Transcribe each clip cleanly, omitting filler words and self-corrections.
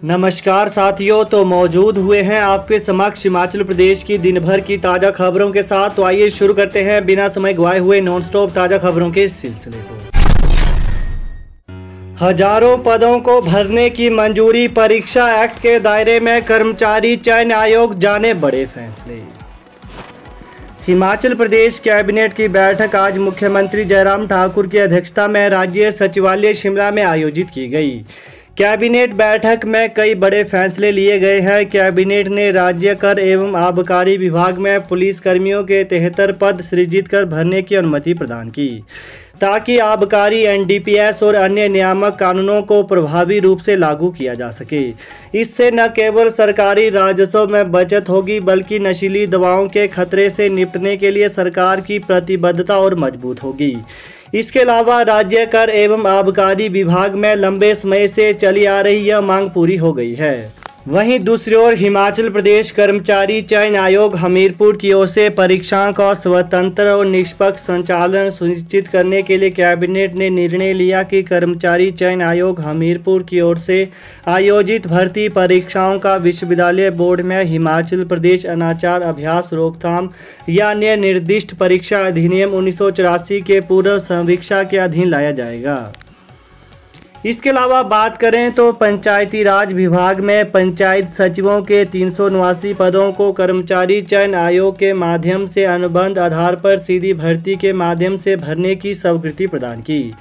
नमस्कार साथियों, तो मौजूद हुए हैं आपके समक्ष हिमाचल प्रदेश की दिन भर की ताज़ा खबरों के साथ। तो आइए शुरू करते हैं बिना समय गवाए हुए नॉन स्टॉप ताज़ा खबरों के सिलसिले को। हजारों पदों को भरने की मंजूरी, परीक्षा एक्ट के दायरे में कर्मचारी चयन आयोग जाने बड़े फैसले। हिमाचल प्रदेश कैबिनेट की बैठक आज मुख्यमंत्री जयराम ठाकुर की अध्यक्षता में राज्य सचिवालय शिमला में आयोजित की गई। कैबिनेट बैठक में कई बड़े फैसले लिए गए हैं। कैबिनेट ने राज्य कर एवं आबकारी विभाग में पुलिस कर्मियों के 73 पद सृजित कर भरने की अनुमति प्रदान की, ताकि आबकारी, एनडीपीएस और अन्य नियामक कानूनों को प्रभावी रूप से लागू किया जा सके। इससे न केवल सरकारी राजस्व में बचत होगी, बल्कि नशीली दवाओं के खतरे से निपटने के लिए सरकार की प्रतिबद्धता और मजबूत होगी। इसके अलावा राज्य कर एवं आबकारी विभाग में लंबे समय से चली आ रही यह मांग पूरी हो गई है। वहीं दूसरी ओर हिमाचल प्रदेश कर्मचारी चयन आयोग हमीरपुर की ओर से परीक्षाओं का स्वतंत्र और निष्पक्ष संचालन सुनिश्चित करने के लिए कैबिनेट ने निर्णय लिया कि कर्मचारी चयन आयोग हमीरपुर की ओर से आयोजित भर्ती परीक्षाओं का विश्वविद्यालय बोर्ड में हिमाचल प्रदेश अनाचार अभ्यास रोकथाम या अन्य निर्दिष्ट परीक्षा अधिनियम 1984 के पूर्व समीक्षा के अधीन लाया जाएगा। इसके अलावा बात करें तो पंचायती राज विभाग में पंचायत सचिवों के 389 पदों को कर्मचारी चयन आयोग के माध्यम से अनुबंध आधार पर सीधी भर्ती के माध्यम से भरने की स्वीकृति प्रदान की।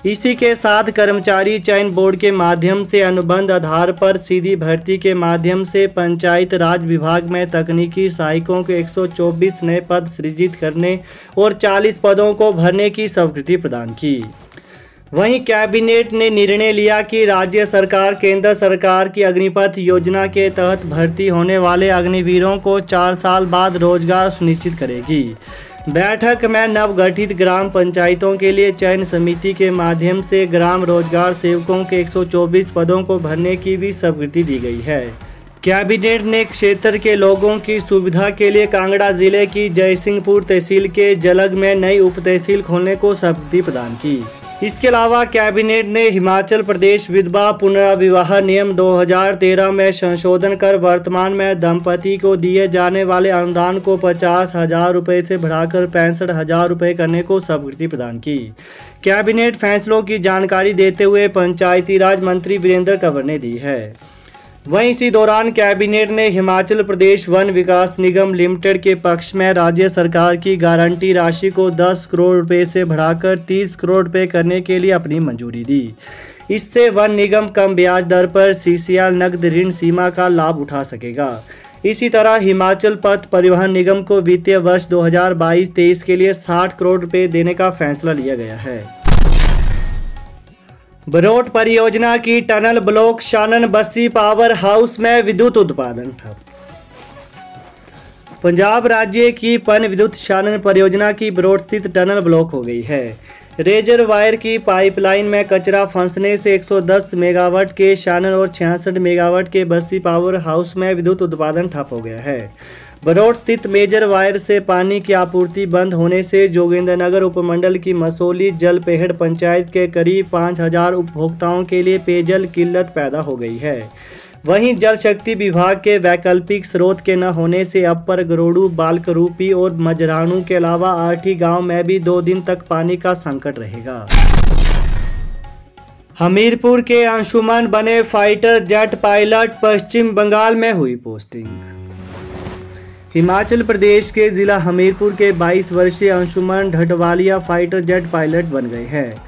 इसी के साथ कर्मचारी चयन बोर्ड के माध्यम से अनुबंध आधार पर सीधी भर्ती के माध्यम से पंचायत राज विभाग में तकनीकी सहायकों के 124 नए पद सृजित करने और 40 पदों को भरने की स्वीकृति प्रदान की। वहीं कैबिनेट ने निर्णय लिया कि राज्य सरकार केंद्र सरकार की अग्निपथ योजना के तहत भर्ती होने वाले अग्निवीरों को 4 साल बाद रोजगार सुनिश्चित करेगी। बैठक में नवगठित ग्राम पंचायतों के लिए चयन समिति के माध्यम से ग्राम रोजगार सेवकों के 124 पदों को भरने की भी स्वीकृति दी गई है। कैबिनेट ने क्षेत्र के लोगों की सुविधा के लिए कांगड़ा जिले की जयसिंहपुर तहसील के जलग में नई उप तहसील खोलने को स्वीकृति प्रदान की। इसके अलावा कैबिनेट ने हिमाचल प्रदेश विधवा पुनर्विवाह नियम 2013 में संशोधन कर वर्तमान में दंपति को दिए जाने वाले अनुदान को 50,000 रुपये से बढ़ाकर 65,000 रुपये करने को स्वीकृति प्रदान की। कैबिनेट फैसलों की जानकारी देते हुए पंचायती राज मंत्री वीरेंद्र कंवर ने दी है। वहीं इसी दौरान कैबिनेट ने हिमाचल प्रदेश वन विकास निगम लिमिटेड के पक्ष में राज्य सरकार की गारंटी राशि को 10 करोड़ रुपए से बढ़ाकर 30 करोड़ रुपए करने के लिए अपनी मंजूरी दी। इससे वन निगम कम ब्याज दर पर सीसीआर नकद ऋण सीमा का लाभ उठा सकेगा। इसी तरह हिमाचल पथ परिवहन निगम को वित्तीय वर्ष 2022-23 के लिए 60 करोड़ रुपए देने का फैसला लिया गया है। बरोट परियोजना की tunnel block Shanan Bassi power house में विद्युत उत्पादन ठप। पंजाब राज्य की पन विद्युत शानन परियोजना की बरोट स्थित टनल ब्लॉक हो गई है। रेजर वायर की पाइपलाइन में कचरा फंसने से 110 मेगावाट के शानन और 66 मेगावाट के बस्सी पावर हाउस में विद्युत उत्पादन ठप हो गया है। बरोट स्थित मेजर वायर से पानी की आपूर्ति बंद होने से जोगिंद्रनगर उपमंडल की मसोली जलपेहड़ पंचायत के करीब 5,000 उपभोक्ताओं के लिए पेयजल किल्लत पैदा हो गई है। वहीं जल शक्ति विभाग के वैकल्पिक स्रोत के न होने से अपर गरोडू, बालकरूपी और मजरानू के अलावा आठी गांव में भी 2 दिन तक पानी का संकट रहेगा। हमीरपुर के अंशुमन बने फाइटर जेट पायलट, पश्चिम बंगाल में हुई पोस्टिंग। हिमाचल प्रदेश के जिला हमीरपुर के 22 वर्षीय Anshuman Dhatwalia fighter jet pilot बन गए हैं।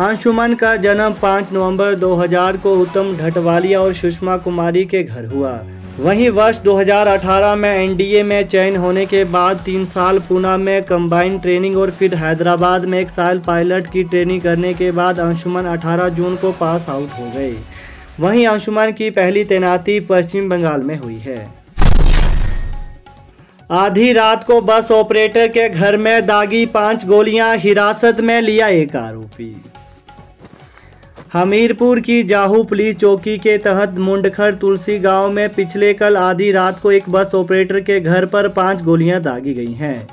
अंशुमन का जन्म 5 नवंबर 2000 को उत्तम ढटवालिया और सुषमा कुमारी के घर हुआ। वहीं वर्ष 2018 में एनडीए में चयन होने के बाद 3 साल पूना में कंबाइंड ट्रेनिंग और फिर हैदराबाद में 1 साल पायलट की ट्रेनिंग करने के बाद अंशुमन 18 जून को पास आउट हो गए। वहीं अंशुमन की पहली तैनाती पश्चिम बंगाल में हुई है। आधी रात को बस ऑपरेटर के घर में दागी 5 गोलियां, हिरासत में लिया एक आरोपी। हमीरपुर की जाहू पुलिस चौकी के तहत मुंडखर तुलसी गांव में पिछले कल आधी रात को एक बस ऑपरेटर के घर पर 5 गोलियां दागी गई हैं।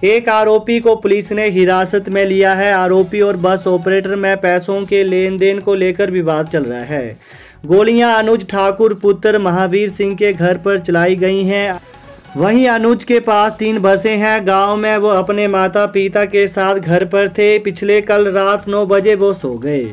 एक आरोपी को पुलिस ने हिरासत में लिया है। आरोपी और बस ऑपरेटर में पैसों के लेन देन को लेकर विवाद चल रहा है। गोलियां अनुज ठाकुर पुत्र महावीर सिंह के घर पर चलाई गई हैं। वहीं अनुज के पास 3 बसें हैं। गांव में वो अपने माता पिता के साथ घर पर थे। पिछले कल रात 9 बजे वो सो गए।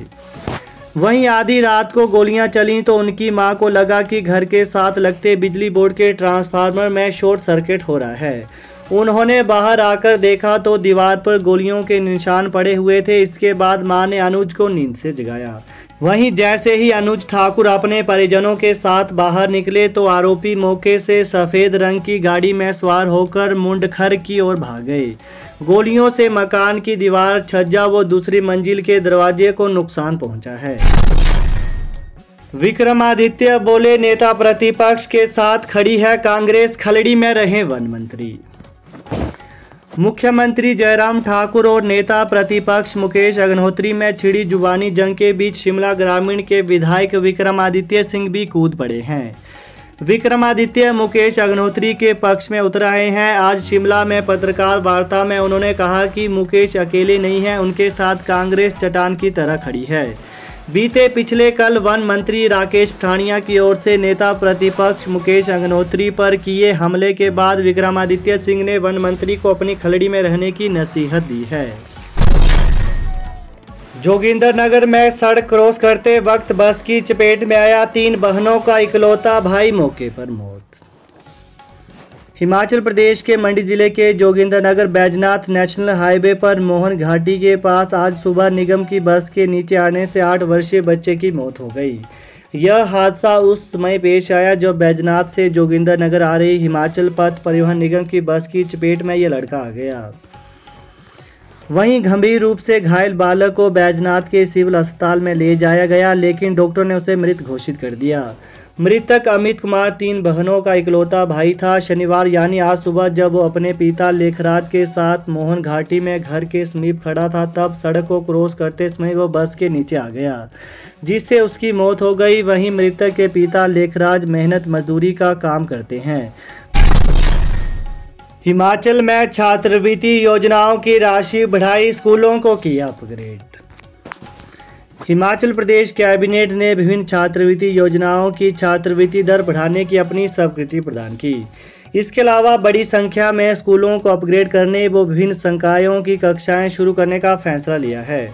वहीं आधी रात को गोलियां चलीं तो उनकी मां को लगा कि घर के साथ लगते बिजली बोर्ड के ट्रांसफार्मर में शॉर्ट सर्किट हो रहा है। उन्होंने बाहर आकर देखा तो दीवार पर गोलियों के निशान पड़े हुए थे। इसके बाद मां ने अनुज को नींद से जगाया। वहीं जैसे ही अनुज ठाकुर अपने परिजनों के साथ बाहर निकले तो आरोपी मौके से सफेद रंग की गाड़ी में सवार होकर मुंडखर की ओर भाग गए। गोलियों से मकान की दीवार, छज्जा व दूसरी मंजिल के दरवाजे को नुकसान पहुंचा है। विक्रमादित्य बोले, नेता प्रतिपक्ष के साथ खड़ी है कांग्रेस, खलड़ी में रहे वन मंत्री। मुख्यमंत्री जयराम ठाकुर और नेता प्रतिपक्ष मुकेश अग्निहोत्री में छिड़ी जुबानी जंग के बीच शिमला ग्रामीण के विधायक विक्रमादित्य सिंह भी कूद पड़े हैं। विक्रमादित्य मुकेश अग्निहोत्री के पक्ष में उतर आए हैं। आज शिमला में पत्रकार वार्ता में उन्होंने कहा कि मुकेश अकेले नहीं हैं, उनके साथ कांग्रेस चट्टान की तरह खड़ी है। पिछले कल वन मंत्री राकेश पठानिया की ओर से नेता प्रतिपक्ष मुकेश अग्निहोत्री पर किए हमले के बाद विक्रमादित्य सिंह ने वन मंत्री को अपनी खलड़ी में रहने की नसीहत दी है। जोगिंदरनगर में सड़क क्रॉस करते वक्त बस की चपेट में आया। 3 बहनों का इकलौता भाई मौके पर मौत। हिमाचल प्रदेश के मंडी जिले के जोगिंदरनगर बैजनाथ नेशनल हाईवे पर मोहन घाटी के पास आज सुबह निगम की बस के नीचे आने से 8 वर्षीय बच्चे की मौत हो गई। यह हादसा उस समय पेश आया जब बैजनाथ से जोगिंदरनगर आ रही हिमाचल पथ परिवहन निगम की बस की चपेट में यह लड़का आ गया। वहीं गंभीर रूप से घायल बालक को बैजनाथ के सिविल अस्पताल में ले जाया गया, लेकिन डॉक्टर ने उसे मृत घोषित कर दिया। मृतक अमित कुमार 3 बहनों का इकलौता भाई था। शनिवार यानी आज सुबह जब वो अपने पिता लेखराज के साथ मोहन घाटी में घर के समीप खड़ा था, तब सड़क को क्रॉस करते समय वो बस के नीचे आ गया, जिससे उसकी मौत हो गई। वहीं मृतक के पिता लेखराज मेहनत मजदूरी का काम करते हैं। हिमाचल में छात्रवृत्ति योजनाओं की राशि बढ़ाई, स्कूलों को किया अपग्रेड। हिमाचल प्रदेश कैबिनेट ने विभिन्न छात्रवृत्ति योजनाओं की छात्रवृत्ति दर बढ़ाने की अपनी स्वीकृति प्रदान की। इसके अलावा बड़ी संख्या में स्कूलों को अपग्रेड करने व विभिन्न संकायों की कक्षाएं शुरू करने का फैसला लिया है।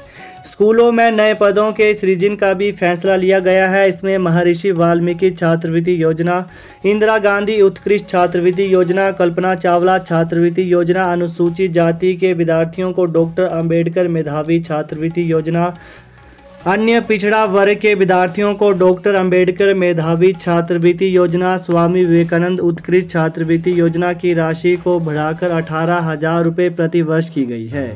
स्कूलों में नए पदों के सृजन का भी फैसला लिया गया है। इसमें महर्षि वाल्मीकि छात्रवृत्ति योजना, इंदिरा गांधी उत्कृष्ट छात्रवृत्ति योजना, कल्पना चावला छात्रवृत्ति योजना, अनुसूचित जाति के विद्यार्थियों को डॉक्टर अंबेडकर मेधावी छात्रवृत्ति योजना, अन्य पिछड़ा वर्ग के विद्यार्थियों को डॉक्टर अंबेडकर मेधावी छात्रवृत्ति योजना, स्वामी विवेकानंद उत्कृष्ट छात्रवृत्ति योजना की राशि को बढ़ाकर 18,000 रुपये प्रति वर्ष की गई है।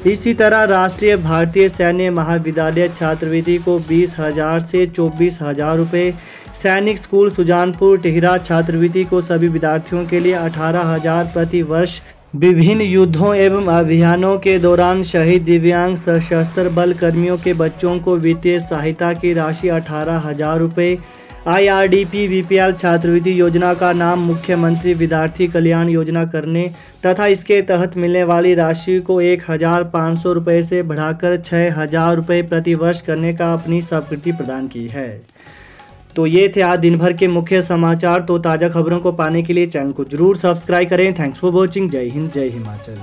इसी तरह राष्ट्रीय भारतीय सैन्य महाविद्यालय छात्रवृत्ति को 20,000 से 24,000 रुपये, सैनिक स्कूल सुजानपुर टिहरा छात्रवृत्ति को सभी विद्यार्थियों के लिए 18,000 प्रति वर्ष, विभिन्न युद्धों एवं अभियानों के दौरान शहीद दिव्यांग सशस्त्र बल कर्मियों के बच्चों को वित्तीय सहायता की राशि 18,000 रुपये, IRDP VPL छात्रवृत्ति योजना का नाम मुख्यमंत्री विद्यार्थी कल्याण योजना करने तथा इसके तहत मिलने वाली राशि को 1,500 रुपये से बढ़ाकर 6,000 रुपये प्रति वर्ष करने का अपनी स्वीकृति प्रदान की है। तो ये थे आज दिन भर के मुख्य समाचार। तो ताज़ा खबरों को पाने के लिए चैनल को जरूर सब्सक्राइब करें। Thanks for watching. जय हिंद, जय हिमाचल।